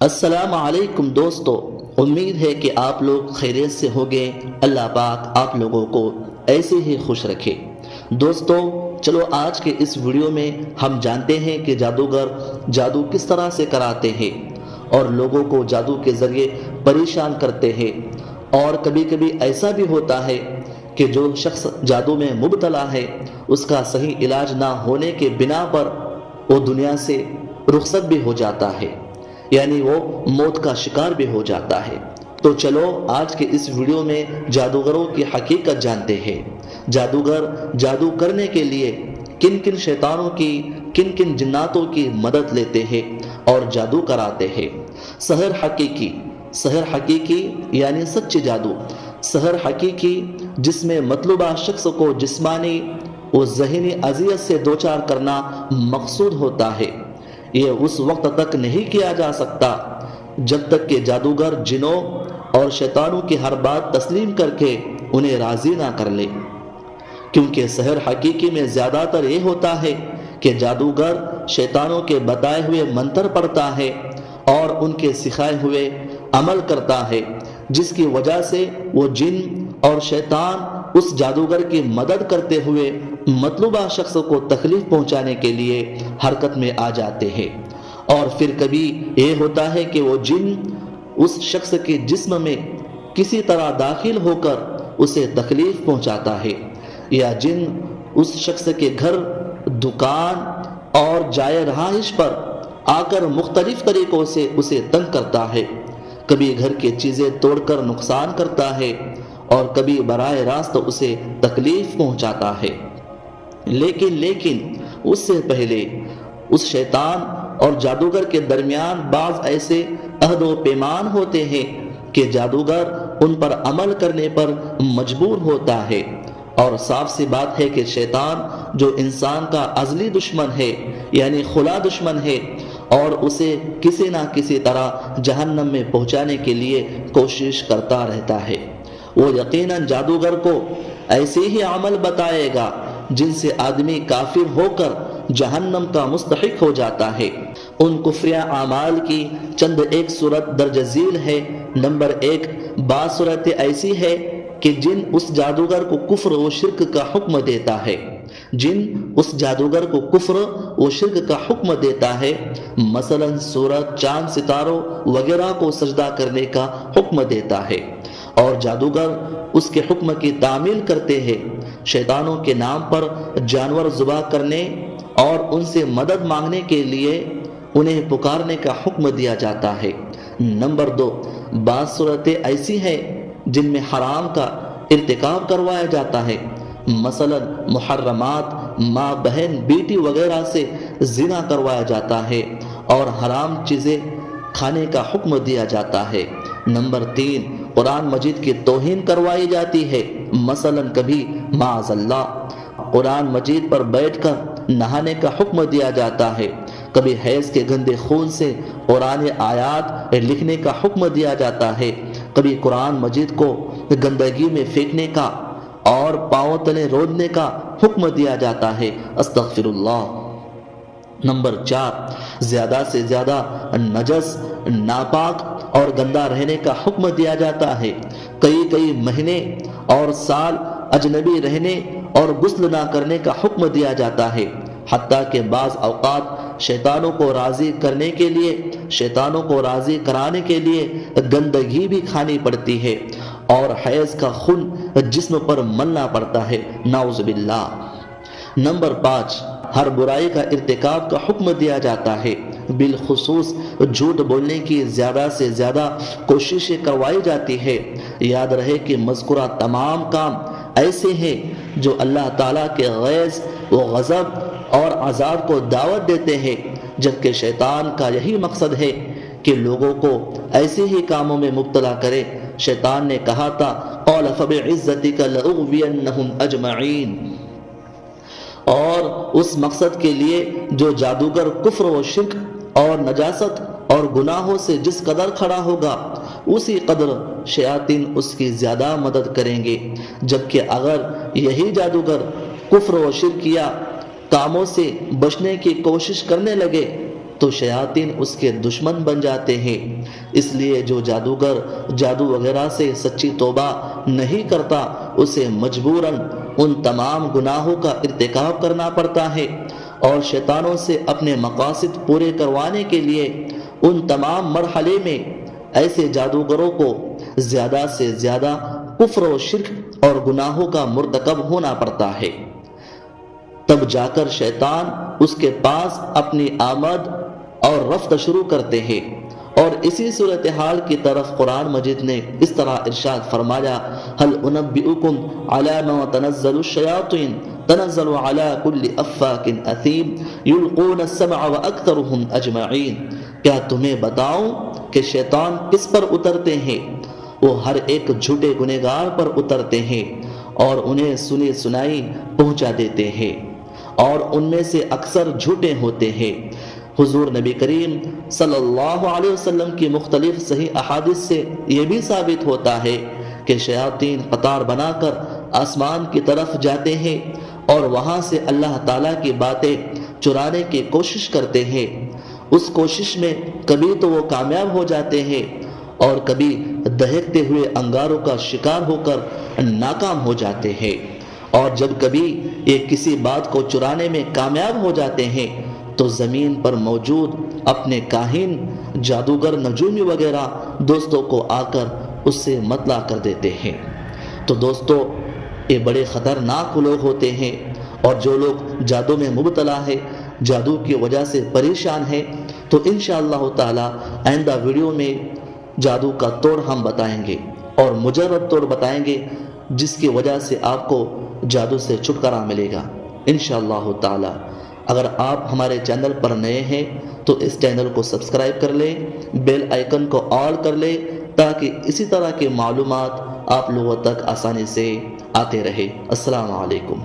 السلام علیکم دوستو، امید ہے کہ آپ لوگ خیریت سے ہوگے۔ اللہ پاک آپ لوگوں کو ایسے ہی خوش رکھے۔ دوستو چلو آج کے اس ویڈیو میں ہم جانتے ہیں کہ جادوگر جادو کس طرح سے کراتے ہیں اور لوگوں کو جادو کے ذریعے پریشان کرتے ہیں۔ اور کبھی کبھی ایسا بھی ہوتا ہے کہ جو شخص جادو میں مبتلا ہے اس کا صحیح علاج نہ ہونے کے بنا پر وہ دنیا سے رخصت بھی ہو جاتا ہے، یعنی وہ موت کا شکار بھی ہو جاتا ہے۔ تو چلو آج کے اس ویڈیو میں جادوگروں کی حقیقت جانتے ہیں۔ جادوگر جادو کرنے کے لیے کن کن شیطانوں کی، کن کن جناتوں کی مدد لیتے ہیں اور جادو کراتے ہیں۔ سحر حقیقی یعنی سچی جادو، سحر حقیقی جس میں مطلوبہ شخص کو جسمانی و ذہنی اذیت سے دوچار کرنا مقصود ہوتا ہے۔ یہ اس وقت تک نہیں کیا جا سکتا جب تک کہ جادوگر جنوں اور شیطانوں کی ہر بات تسلیم کر کے انہیں راضی نہ کر لے، کیونکہ سحر حقیقی میں زیادہ تر یہ ہوتا ہے کہ جادوگر شیطانوں کے بتائے ہوئے منتر پڑھتا ہے اور ان کے سکھائے ہوئے عمل کرتا ہے، جس کی وجہ سے وہ جن اور شیطان اس جادوگر کی مدد کرتے ہوئے مطلوبہ شخص کو تکلیف پہنچانے کے لیے حرکت میں آ جاتے ہیں۔ اور پھر کبھی یہ ہوتا ہے کہ وہ جن اس شخص کے جسم میں کسی طرح داخل ہو کر اسے تکلیف پہنچاتا ہے، یا جن اس شخص کے گھر، دکان اور جائے رہائش پر آ کر مختلف طریقوں سے اسے تنگ کرتا ہے۔ کبھی گھر کی چیزیں توڑ کر نقصان کرتا ہے اور کبھی براہ راست اسے تکلیف پہنچاتا ہے۔ لیکن اس سے پہلے اس شیطان اور جادوگر کے درمیان بعض ایسے عہد و پیمان ہوتے ہیں کہ جادوگر ان پر عمل کرنے پر مجبور ہوتا ہے۔ اور صاف سی بات ہے کہ شیطان جو انسان کا ازلی دشمن ہے، یعنی خلا دشمن ہے، اور اسے کسی نہ کسی طرح جہنم میں پہنچانے کے لیے کوشش کرتا رہتا ہے، وہ یقیناً جادوگر کو ایسے ہی عمل بتائے گا جن سے آدمی کافر ہو کر جہنم کا مستحق ہو جاتا ہے۔ ان کفریہ اعمال کی چند ایک صورت درج ذیل ہے۔ نمبر 1، بعض صورت ایسی ہے کہ جن اس جادوگر کو کفر و شرک کا حکم دیتا ہے، مثلا سورج، چاند، ستاروں وغیرہ کو سجدہ کرنے کا حکم دیتا ہے، اور جادوگر اس کے حکم کی تعمیل کرتے ہیں۔ شیطانوں کے نام پر جانور ذبح کرنے اور ان سے مدد مانگنے کے لیے انہیں پکارنے کا حکم دیا جاتا ہے۔ نمبر 2، بعض صورتیں ایسی ہیں جن میں حرام کا ارتکاب کروایا جاتا ہے، مثلا محرمات، ماں، بہن، بیٹی وغیرہ سے زنا کروایا جاتا ہے اور حرام چیزیں کھانے کا حکم دیا جاتا ہے۔ نمبر 3، قرآن مجید کی توہین کروائی جاتی ہے، مثلا کبھی معاذ اللہ قرآن مجید پر بیٹھ کر نہانے کا حکم دیا جاتا ہے، کبھی حیض کے گندے خون سے قرآن آیات لکھنے کا حکم دیا جاتا ہے، کبھی قرآن مجید کو گندگی میں پھینکنے کا اور پاؤں تلے رودنے کا حکم دیا جاتا ہے، استغفر اللہ۔ نمبر 4، زیادہ سے زیادہ نجس، ناپاک اور گندا رہنے کا حکم دیا جاتا ہے، کئی مہینے اور سال اجنبی رہنے اور غسل نہ کرنے کا حکم دیا جاتا ہے، حتیٰ کہ بعض اوقات شیطانوں کو راضی کرنے کے لیے، شیطانوں کو راضی کرانے کے لیے گندگی بھی کھانی پڑتی ہے اور حیض کا خون جسم پر ملنا پڑتا ہے، نعوذ باللہ۔ نمبر 5، ہر برائی کا ارتکاب کا حکم دیا جاتا ہے، بالخصوص جھوٹ بولنے کی زیادہ سے زیادہ کوششیں کروائی جاتی ہے۔ یاد رہے کہ مذکورہ تمام کام ایسے ہیں جو اللہ تعالیٰ کے غیظ و غضب اور عذاب کو دعوت دیتے ہیں، جبکہ شیطان کا یہی مقصد ہے کہ لوگوں کو ایسے ہی کاموں میں مبتلا کرے۔ شیطان نے کہا تھا، قال فبعزتک لأغوینہم اجمعین، اور اس مقصد کے لیے جو جادوگر کفر و شرک اور نجاست اور گناہوں سے جس قدر کھڑا ہوگا اسی قدر شیاطین اس کی زیادہ مدد کریں گے، جبکہ اگر یہی جادوگر کفر و شرکیہ کاموں سے بچنے کی کوشش کرنے لگے تو شیاطین اس کے دشمن بن جاتے ہیں۔ اس لیے جو جادوگر جادو وغیرہ سے سچی توبہ نہیں کرتا اسے مجبوراً ان تمام گناہوں کا ارتکاب کرنا پڑتا ہے، اور شیطانوں سے اپنے مقاصد پورے کروانے کے لیے ان تمام مرحلے میں ایسے جادوگروں کو زیادہ سے زیادہ کفر و شرک اور گناہوں کا مرتکب ہونا پڑتا ہے۔ تب جا کر شیطان اس کے پاس اپنی آمد اور رفت شروع کرتے ہیں، اور اسی صورتحال کی طرف قرآن مجید نے اس طرح ارشاد فرمایا: هل انبئکم علی ما تنزل الشیاطین تنزل علی کل افاک اثیم یلقون السمع واکثرهم اجمعین۔ کیا تمہیں بتاؤں کہ شیطان کس پر اترتے ہیں؟ وہ ہر ایک جھوٹے گنہگار پر اترتے ہیں اور انہیں سنی سنائی پہنچا دیتے ہیں، اور ان میں سے اکثر جھوٹے ہوتے ہیں۔ حضور نبی کریم صلی اللہ علیہ وسلم کی مختلف صحیح احادیث سے یہ بھی ثابت ہوتا ہے کہ شیاطین قطار بنا کر آسمان کی طرف جاتے ہیں اور وہاں سے اللہ تعالیٰ کی باتیں چرانے کی کوشش کرتے ہیں۔ اس کوشش میں کبھی تو وہ کامیاب ہو جاتے ہیں اور کبھی دہکتے ہوئے انگاروں کا شکار ہو کر ناکام ہو جاتے ہیں، اور جب کبھی یہ کسی بات کو چرانے میں کامیاب ہو جاتے ہیں تو زمین پر موجود اپنے کاہن جادوگر نجومی وغیرہ دوستوں کو آ کر اس سے مطلع کر دیتے ہیں۔ تو دوستو، یہ بڑے خطرناک لوگ ہوتے ہیں، اور جو لوگ جادو میں مبتلا ہے، جادو کی وجہ سے پریشان ہے، تو انشاءاللہ تعالی آئندہ ویڈیو میں جادو کا توڑ ہم بتائیں گے، اور مجرد توڑ بتائیں گے جس کی وجہ سے آپ کو جادو سے چھٹکارا ملے گا انشاءاللہ تعالی۔ اگر آپ ہمارے چینل پر نئے ہیں تو اس چینل کو سبسکرائب کر لیں، بیل آئیکن کو آل کر لیں، تاکہ اسی طرح کی معلومات آپ لوگوں تک آسانی سے آتے رہے۔ السلام علیکم۔